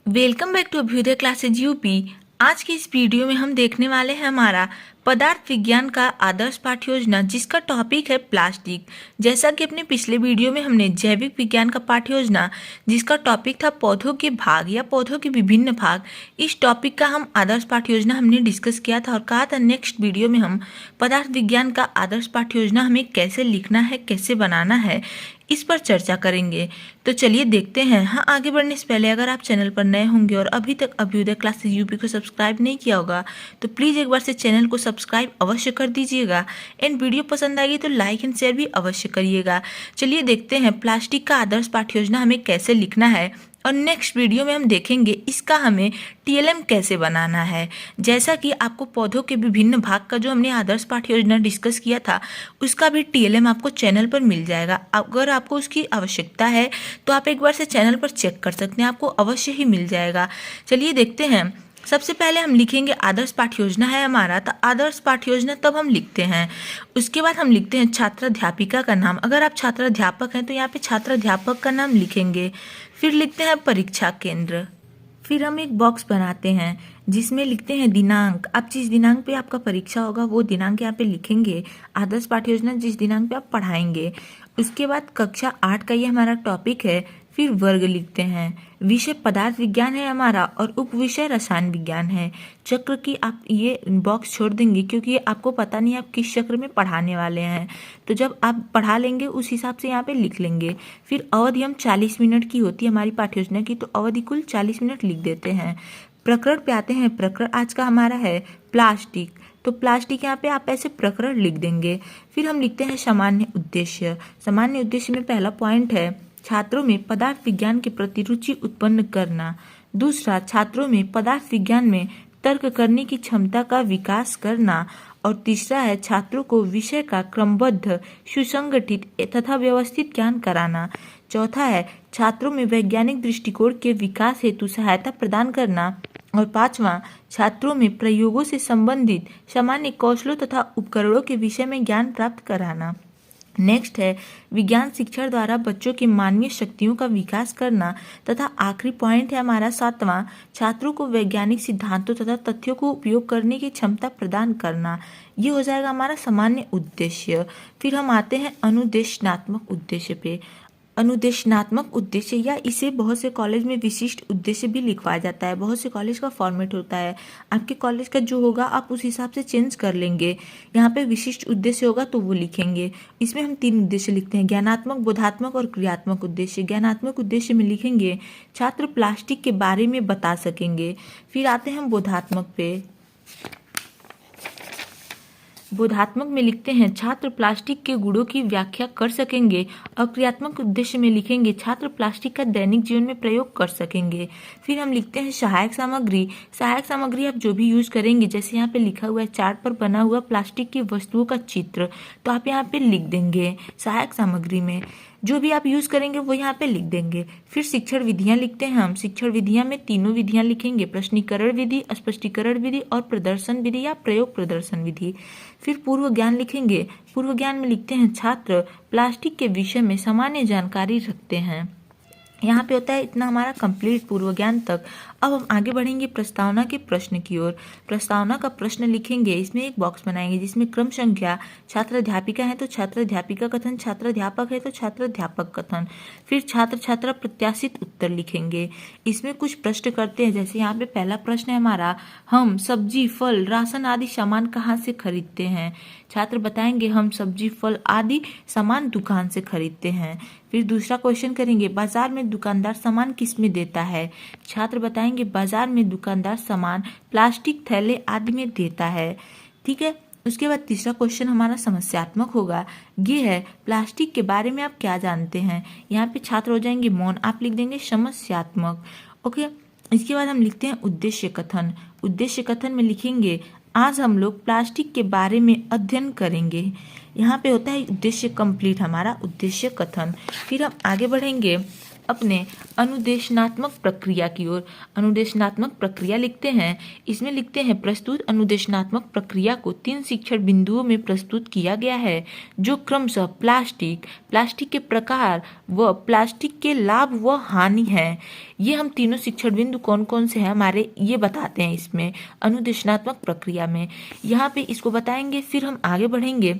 Welcome back to Abhyudaya classes UP. आज की इस वीडियो में हम देखने वाले हैं हमारा पदार्थ विज्ञान का आदर्श पाठ्य योजना, जिसका टॉपिक है प्लास्टिक। जैसा कि अपने पिछले वीडियो में हमने जैविक विज्ञान का पाठ्य योजना, जिसका टॉपिक था पौधों के भाग या पौधों के विभिन्न भाग, इस टॉपिक का हम आदर्श पाठ्य योजना हमने डिस्कस किया था और कहा था नेक्स्ट वीडियो में हम पदार्थ विज्ञान का आदर्श पाठ्य योजना हमें कैसे लिखना है, कैसे बनाना है, इस पर चर्चा करेंगे। तो चलिए देखते हैं। हाँ, आगे बढ़ने से पहले अगर आप चैनल पर नए होंगे और अभी तक अभ्युदय क्लासेज यूपी को सब्सक्राइब नहीं किया होगा तो प्लीज़ एक बार से चैनल को सब्सक्राइब अवश्य कर दीजिएगा। एंड वीडियो पसंद आएगी तो लाइक एंड शेयर भी अवश्य करिएगा। चलिए देखते हैं प्लास्टिक का आदर्श पाठ्य योजना हमें कैसे लिखना है और नेक्स्ट वीडियो में हम देखेंगे इसका हमें टीएलएम कैसे बनाना है। जैसा कि आपको पौधों के विभिन्न भाग का जो हमने आदर्श पाठ्य योजना डिस्कस किया था, उसका भी टीएलएम आपको चैनल पर मिल जाएगा। अगर आपको उसकी आवश्यकता है तो आप एक बार से चैनल पर चेक कर सकते हैं, आपको अवश्य ही मिल जाएगा। चलिए देखते हैं। सबसे पहले हम लिखेंगे आदर्श पाठ्य योजना है हमारा, तो आदर्श पाठ्य योजना तब हम लिखते हैं। उसके बाद हम लिखते हैं छात्राध्यापिका का नाम। अगर आप छात्राध्यापक हैं तो यहाँ पे छात्राध्यापक का नाम लिखेंगे। फिर लिखते हैं परीक्षा केंद्र। फिर हम एक बॉक्स बनाते हैं जिसमें लिखते हैं दिनांक। आप जिस दिनांक पे आपका परीक्षा होगा वो दिनांक यहाँ पे लिखेंगे। आदर्श पाठ्य योजना जिस दिनांक पे आप पढ़ाएंगे। उसके बाद कक्षा 8 का ये हमारा टॉपिक है। फिर वर्ग लिखते हैं। विषय पदार्थ विज्ञान है हमारा और उप विषय रसायन विज्ञान है। चक्र की आप ये बॉक्स छोड़ देंगे क्योंकि ये आपको पता नहीं आप किस चक्र में पढ़ाने वाले हैं, तो जब आप पढ़ा लेंगे उस हिसाब से यहाँ पे लिख लेंगे। फिर अवधि हम 40 मिनट की होती है हमारी पाठ्य योजना की, तो अवधि कुल 40 मिनट लिख देते हैं। प्रकरण पे आते हैं। प्रकरण आज का हमारा है प्लास्टिक, तो प्लास्टिक यहाँ पे आप ऐसे प्रकरण लिख देंगे। फिर हम लिखते हैं सामान्य उद्देश्य। सामान्य उद्देश्य में पहला पॉइंट है छात्रों में पदार्थ विज्ञान के प्रति रुचि उत्पन्न करना। दूसरा, छात्रों में पदार्थ विज्ञान में तर्क करने की क्षमता का विकास करना। और तीसरा है छात्रों को विषय का क्रमबद्ध, सुसंगठित तथा व्यवस्थित ज्ञान कराना। चौथा है छात्रों में वैज्ञानिक दृष्टिकोण के विकास हेतु सहायता प्रदान करना। और पांचवा, छात्रों में प्रयोगों से संबंधित सामान्य कौशलों तथा उपकरणों के विषय में ज्ञान प्राप्त कराना। नेक्स्ट है विज्ञान शिक्षण द्वारा बच्चों की मानवीय शक्तियों का विकास करना। तथा आखिरी पॉइंट है हमारा 7वां, छात्रों को वैज्ञानिक सिद्धांतों तथा तथ्यों को उपयोग करने की क्षमता प्रदान करना। ये हो जाएगा हमारा सामान्य उद्देश्य। फिर हम आते हैं अनुदेशनात्मक उद्देश्य पे। अनुदेशनात्मक उद्देश्य या इसे बहुत से कॉलेज में विशिष्ट उद्देश्य भी लिखवाया जाता है। बहुत से कॉलेज का फॉर्मेट होता है, आपके कॉलेज का जो होगा आप उस हिसाब से चेंज कर लेंगे। यहाँ पे विशिष्ट उद्देश्य होगा तो वो लिखेंगे। इसमें हम 3 उद्देश्य लिखते हैं, ज्ञानात्मक, बोधात्मक और क्रियात्मक उद्देश्य। ज्ञानात्मक उद्देश्य में लिखेंगे छात्र प्लास्टिक के बारे में बता सकेंगे। फिर आते हैं हम बोधात्मक पे। बोधात्मक में लिखते हैं छात्र प्लास्टिक के गुणों की व्याख्या कर सकेंगे। और क्रियात्मक उद्देश्य में लिखेंगे छात्र प्लास्टिक का दैनिक जीवन में प्रयोग कर सकेंगे। फिर हम लिखते हैं सहायक सामग्री। सहायक सामग्री आप जो भी यूज करेंगे, जैसे यहाँ पे लिखा हुआ है चार्ट पर बना हुआ प्लास्टिक की वस्तुओं का चित्र, तो आप यहाँ पे लिख देंगे सहायक सामग्री में जो भी आप यूज करेंगे वो यहाँ पे लिख देंगे। फिर शिक्षण विधियां लिखते हैं हम। शिक्षण विधियां में 3 विधियां लिखेंगे, प्रश्नीकरण विधि, स्पष्टीकरण विधि और प्रदर्शन विधि या प्रयोग प्रदर्शन विधि। फिर पूर्व ज्ञान लिखेंगे। पूर्व ज्ञान में लिखते हैं छात्र प्लास्टिक के विषय में सामान्य जानकारी रखते हैं। यहाँ पे होता है इतना हमारा कंप्लीट पूर्व ज्ञान तक। अब हम आगे बढ़ेंगे प्रस्तावना के प्रश्न की ओर। प्रस्तावना का प्रश्न लिखेंगे, इसमें एक बॉक्स बनाएंगे जिसमें क्रम संख्या, छात्राध्यापिका है तो छात्राध्यापिका कथन, छात्राध्यापक है तो छात्राध्यापक कथन। फिर छात्र छात्रा प्रत्याशित उत्तर लिखेंगे। इसमें कुछ प्रश्न करते हैं, जैसे यहाँ पे पहला प्रश्न है हमारा, हम सब्जी, फल, राशन आदि सामान कहाँ से खरीदते हैं। छात्र बताएंगे हम सब्जी, फल आदि सामान दुकान से खरीदते हैं। फिर दूसरा क्वेश्चन करेंगे, बाजार में दुकानदार सामान किस में देता है। छात्र बताएंगे बाजार में दुकानदार सामान प्लास्टिक थैले आदि में देता है। ठीक है। उसके बाद तीसरा क्वेश्चन हमारा समस्यात्मक होगा। ये है प्लास्टिक के बारे में आप क्या जानते हैं। यहाँ पे छात्र हो जाएंगे मौन, आप लिख देंगे समस्यात्मक। ओके। इसके बाद हम लिखते हैं उद्देश्य कथन। उद्देश्य कथन में लिखेंगे आज हम लोग प्लास्टिक के बारे में अध्ययन करेंगे। यहाँ पे होता है उद्देश्य कंप्लीट हमारा उद्देश्य कथन। फिर हम आगे बढ़ेंगे अपने अनुदेशनात्मक प्रक्रिया की ओर। अनुदेशनात्मक प्रक्रिया लिखते हैं, इसमें लिखते हैं प्रस्तुत अनुदेशनात्मक प्रक्रिया को 3 शिक्षण बिंदुओं में प्रस्तुत किया गया है, जो क्रमशः प्लास्टिक, प्लास्टिक के प्रकार व प्लास्टिक के लाभ व हानि है। ये हम तीनों शिक्षण बिंदु कौन कौन से हैं हमारे, ये बताते हैं इसमें अनुदेशनात्मक प्रक्रिया में। यहाँ पे इसको बताएंगे, फिर हम आगे बढ़ेंगे,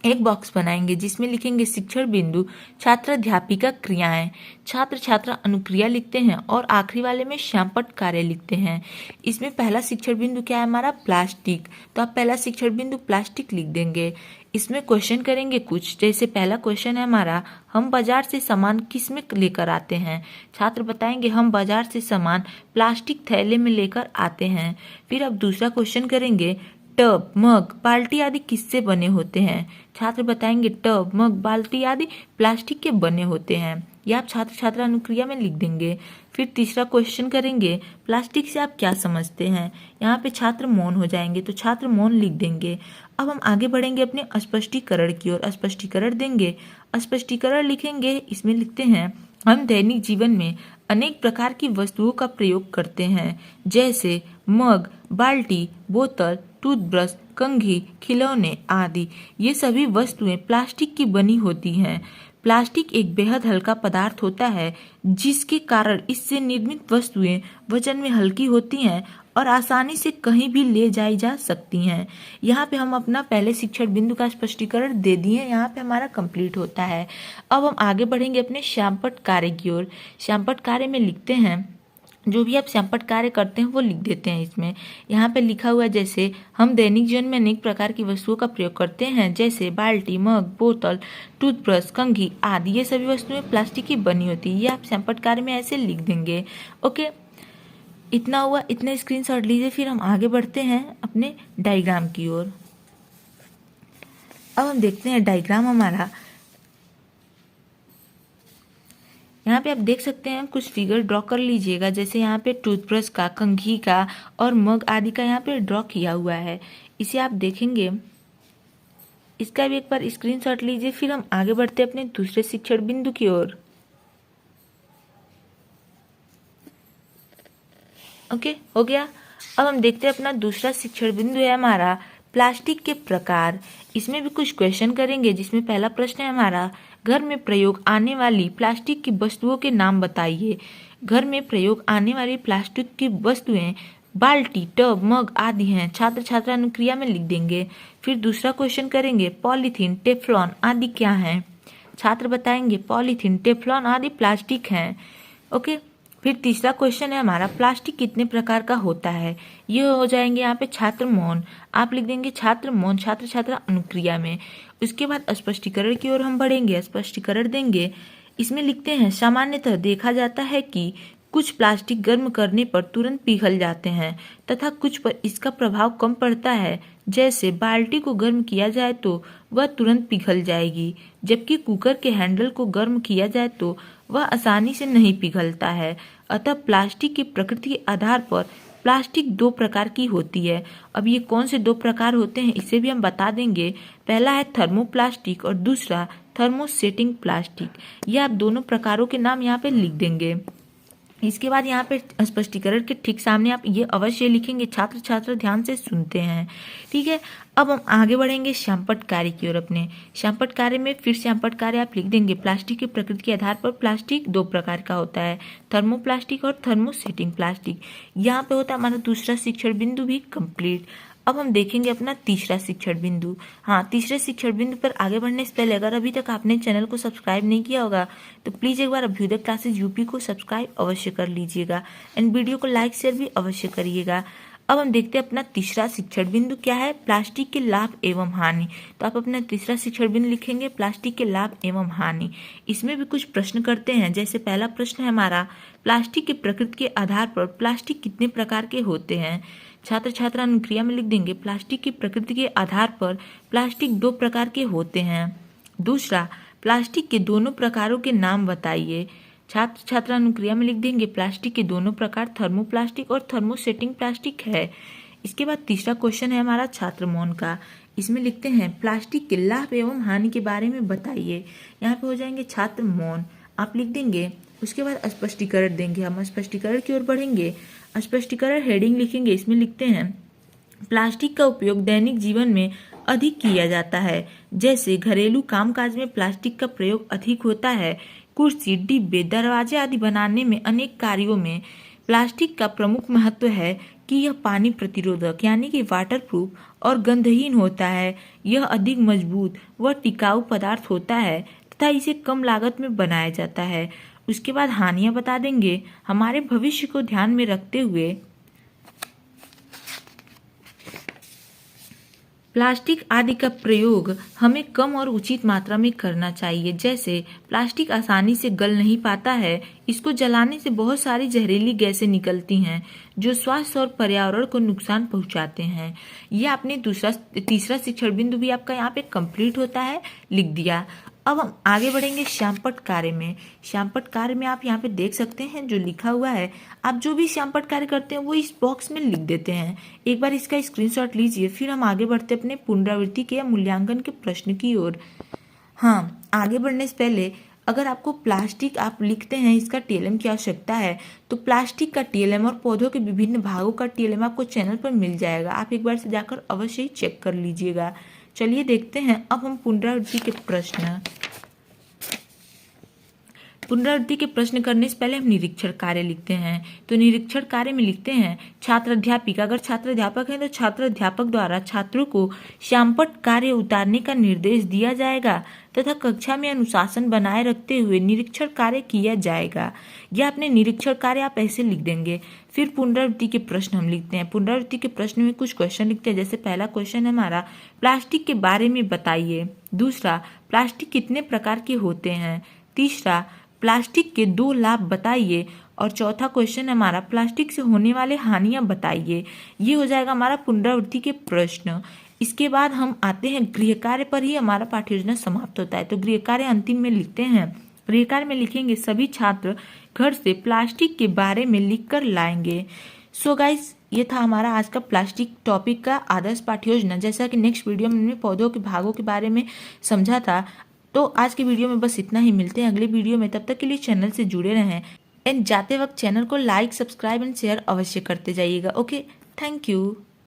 एक बॉक्स बनाएंगे जिसमें लिखेंगे शिक्षण बिंदु छात्राध्यापिका क्रियाएं, छात्र छात्रा अनुक्रिया लिखते हैं और आखिरी वाले में श्यामपट्ट कार्य लिखते हैं। इसमें पहला शिक्षण बिंदु क्या है हमारा, प्लास्टिक, तो आप पहला शिक्षण बिंदु प्लास्टिक लिख देंगे। इसमें क्वेश्चन करेंगे कुछ, जैसे पहला क्वेश्चन है हमारा, हम बाजार से सामान किस में लेकर आते हैं। छात्र बताएंगे हम बाजार से सामान प्लास्टिक थैले में लेकर आते हैं। फिर अब दूसरा क्वेश्चन करेंगे, टब, मग, बाल्टी आदि किससे बने होते हैं। छात्र बताएंगे टब, मग, बाल्टी आदि प्लास्टिक के बने होते हैं। यह आप छात्र छात्रा अनुक्रिया में लिख देंगे। फिर तीसरा क्वेश्चन करेंगे, प्लास्टिक से आप क्या समझते हैं। यहाँ पे छात्र मौन हो जाएंगे, तो छात्र मौन लिख देंगे। अब हम आगे बढ़ेंगे अपने स्पष्टीकरण की ओर। स्पष्टीकरण देंगे, स्पष्टीकरण लिखेंगे, इसमें लिखते हैं हम दैनिक जीवन में अनेक प्रकार की वस्तुओं का प्रयोग करते हैं, जैसे मग, बाल्टी, बोतल, टूथब्रश, कंघी, खिलौने आदि। ये सभी वस्तुएं प्लास्टिक की बनी होती हैं। प्लास्टिक एक बेहद हल्का पदार्थ होता है, जिसके कारण इससे निर्मित वस्तुएं वजन में हल्की होती हैं और आसानी से कहीं भी ले जाई जा सकती हैं। यहाँ पे हम अपना पहले शिक्षण बिंदु का स्पष्टीकरण दे दिए, यहाँ पे हमारा कंप्लीट होता है। अब हम आगे बढ़ेंगे अपने श्यामपट्ट कार्य की ओर। श्यामपट्ट कार्य में लिखते हैं, जो भी आप श्यामपट्ट कार्य करते हैं वो लिख देते हैं इसमें। यहाँ पे लिखा हुआ है, जैसे हम दैनिक जीवन में अनेक प्रकार की वस्तुओं का प्रयोग करते हैं, जैसे बाल्टी, मग, बोतल, टूथब्रश, कंघी आदि। ये सभी वस्तुएं प्लास्टिक की बनी होती है। ये आप श्यामपट्ट कार्य में ऐसे लिख देंगे। ओके, इतना हुआ, इतने स्क्रीनशॉट लीजिए। फिर हम आगे बढ़ते हैं अपने डायग्राम की ओर। अब हम देखते हैं डायग्राम हमारा। यहाँ पे आप देख सकते हैं, कुछ फिगर ड्रॉ कर लीजिएगा, जैसे यहाँ पे टूथब्रश का, कंघी का और मग आदि का यहाँ पे ड्रॉ किया हुआ है। इसे आप देखेंगे, इसका भी एक बार स्क्रीनशॉट लीजिए। फिर हम आगे बढ़ते हैं अपने दूसरे शिक्षण बिंदु की ओर। ओके, हो गया। अब हम देखते हैं अपना दूसरा शिक्षण बिंदु है हमारा प्लास्टिक के प्रकार। इसमें भी कुछ क्वेश्चन करेंगे, जिसमें पहला प्रश्न है हमारा, घर में प्रयोग आने वाली प्लास्टिक की वस्तुओं के नाम बताइए। घर में प्रयोग आने वाली प्लास्टिक की वस्तुएं बाल्टी, टब, मग आदि हैं। छात्र छात्रा अनुक्रिया में लिख देंगे। फिर दूसरा क्वेश्चन करेंगे, पॉलीथीन, टेफ्लॉन आदि क्या हैं। छात्र बताएंगे पॉलीथीन, टेफ्लॉन आदि प्लास्टिक हैं। ओके, फिर तीसरा क्वेश्चन है हमारा, प्लास्टिक कितने प्रकार का होता है। ये हो जाएंगे यहाँ पे छात्र मौन, आप लिख देंगे छात्र मौन छात्र छात्रा अनुक्रिया में। उसके बाद स्पष्टीकरण की ओर हम बढ़ेंगे, स्पष्टीकरण देंगे। इसमें लिखते हैं, सामान्यतः देखा जाता है कि कुछ प्लास्टिक गर्म करने पर तुरंत पिघल जाते हैं तथा कुछ पर इसका प्रभाव कम पड़ता है। जैसे बाल्टी को गर्म किया जाए तो वह तुरंत पिघल जाएगी, जबकि कुकर के हैंडल को गर्म किया जाए तो वह आसानी से नहीं पिघलता है। अतः प्लास्टिक की प्रकृति के आधार पर प्लास्टिक 2 प्रकार की होती है। अब ये कौन से 2 प्रकार होते हैं, इसे भी हम बता देंगे। पहला है थर्मोप्लास्टिक और दूसरा थर्मोसेटिंग प्लास्टिक। ये आप दोनों प्रकारों के नाम यहाँ पे लिख देंगे। इसके बाद यहाँ पे स्पष्टीकरण के ठीक सामने आप ये अवश्य लिखेंगे, छात्र छात्रा ध्यान से सुनते हैं। ठीक है, अब हम आगे बढ़ेंगे श्यामपट्ट कार्य की ओर। अपने श्यामपट्ट कार्य में फिर श्यामपट्ट कार्य आप लिख देंगे, प्लास्टिक की प्रकृति के आधार पर प्लास्टिक 2 प्रकार का होता है, थर्मोप्लास्टिक और थर्मोसेटिंग प्लास्टिक। यहाँ पे होता है हमारा दूसरा शिक्षण बिंदु भी कंप्लीट। अब हम देखेंगे अपना तीसरा शिक्षण बिंदु। हाँ, तीसरे शिक्षण बिंदु पर आगे बढ़ने से पहले अगर अभी तक आपने चैनल को सब्सक्राइब नहीं किया होगा तो प्लीज़ एक बार अभ्युदय क्लासेज यूपी को सब्सक्राइब अवश्य कर लीजिएगा एंड वीडियो को लाइक शेयर भी अवश्य करिएगा। अब हम देखते हैं अपना तीसरा शिक्षण बिंदु क्या है, प्लास्टिक के लाभ एवं हानि। तो आप अपना तीसरा शिक्षण बिंदु लिखेंगे, प्लास्टिक के लाभ एवं हानि। इसमें भी कुछ प्रश्न करते हैं, जैसे पहला प्रश्न है हमारा, प्लास्टिक की प्रकृति के आधार पर प्लास्टिक कितने प्रकार के होते हैं। छात्र छात्रा अनुक्रिया में लिख देंगे, प्लास्टिक की प्रकृति के आधार पर प्लास्टिक 2 प्रकार के होते हैं। दूसरा, प्लास्टिक के दोनों प्रकारों के नाम बताइए। छात्र छात्रा अनुक्रिया में लिख देंगे, प्लास्टिक के दोनों प्रकार थर्मोप्लास्टिक और थर्मोसेटिंग प्लास्टिक है। इसके बाद तीसरा क्वेश्चन है हमारा छात्र मौन का। इसमें लिखते हैं, प्लास्टिक के लाभ एवं हानि के बारे में बताइए। यहाँ पे हो जाएंगे छात्र मौन, आप लिख देंगे उसके बाद स्पष्टीकरण देंगे। हम स्पष्टीकरण की ओर बढ़ेंगे। स्पष्टीकरण हेडिंग लिखेंगे। इसमें लिखते हैं प्लास्टिक का उपयोग दैनिक जीवन में अधिक किया जाता है। जैसे घरेलू कामकाज में प्लास्टिक का प्रयोग अधिक होता है। कुर्सी, डिब्बे, दरवाजे आदि बनाने में अनेक कार्यों में प्लास्टिक का प्रमुख महत्व है कि यह पानी प्रतिरोधक यानी कि वाटरप्रूफ और गंधहीन होता है। यह अधिक मजबूत व टिकाऊ पदार्थ होता है तथा इसे कम लागत में बनाया जाता है। उसके बाद हानियां बता देंगे। हमारे भविष्य को ध्यान में रखते हुए प्लास्टिक आदि का प्रयोग हमें कम और उचित मात्रा में करना चाहिए। जैसे प्लास्टिक आसानी से गल नहीं पाता है। इसको जलाने से बहुत सारी जहरीली गैसें निकलती हैं जो स्वास्थ्य और पर्यावरण को नुकसान पहुंचाते हैं। ये आपने तीसरा शिक्षण बिंदु भी आपका यहाँ पे कंप्लीट होता है, लिख दिया। अब हम आगे बढ़ेंगे श्यामपट्ट कार्य में। श्यामपट्ट कार्य में आप यहाँ पे देख सकते हैं जो लिखा हुआ है। आप जो भी श्यामपट्ट कार्य करते हैं वो इस बॉक्स में लिख देते हैं। एक बार इसका स्क्रीनशॉट लीजिए। फिर हम आगे बढ़ते अपने पुनरावृत्ति के या मूल्यांकन के प्रश्न की ओर। हाँ, आगे बढ़ने से पहले अगर आपको प्लास्टिक आप लिखते हैं इसका टीएलएम की आवश्यकता है तो प्लास्टिक का टीएलएम और पौधों के विभिन्न भागों का टीएलएम आपको चैनल पर मिल जाएगा। आप एक बार से जाकर अवश्य ही चेक कर लीजिएगा। चलिए देखते हैं अब हम पुनरावृत्ति के प्रश्न करने से पहले हम निरीक्षण कार्य लिखते हैं। तो निरीक्षण कार्य में लिखते हैं छात्र अध्यापिका। अगर छात्र अध्यापक है तो छात्र अध्यापक द्वारा छात्रों को श्यामपट्ट कार्य उतारने का निर्देश दिया जाएगा तथा कक्षा में अनुशासन बनाए रखते हुए निरीक्षण कार्य किया जाएगा। यह अपने निरीक्षण कार्य आप ऐसे लिख देंगे। फिर पुनरावृत्ति के प्रश्न हम लिखते हैं। पुनरावृत्ति के प्रश्न में कुछ क्वेश्चन लिखते हैं। जैसे पहला क्वेश्चन है हमारा प्लास्टिक के बारे में बताइए। दूसरा, प्लास्टिक कितने प्रकार के होते हैं। तीसरा, प्लास्टिक के 2 लाभ बताइए। और चौथा क्वेश्चन हमारा प्लास्टिक से होने वाले हानियां बताइए। ये हो जाएगा हमारा पुनरावृत्ति के प्रश्न। इसके बाद हम आते हैं गृह कार्य पर ही हमारा पाठ्य योजना समाप्त होता है। तो गृह कार्य अंतिम में लिखते हैं। गृह कार्य में लिखेंगे सभी छात्र घर से प्लास्टिक के बारे में लिखकर लाएंगे। सो गाइस, ये था हमारा आज का प्लास्टिक टॉपिक का आदर्श पाठ्य योजना। जैसा कि नेक्स्ट वीडियो में हमने पौधों के भागों के बारे में समझा था। तो आज की वीडियो में बस इतना ही। मिलते हैं अगले वीडियो में। तब तक के लिए चैनल से जुड़े रहें एंड जाते वक्त चैनल को लाइक, सब्सक्राइब एंड शेयर अवश्य करते जाइएगा। Okay, thank you.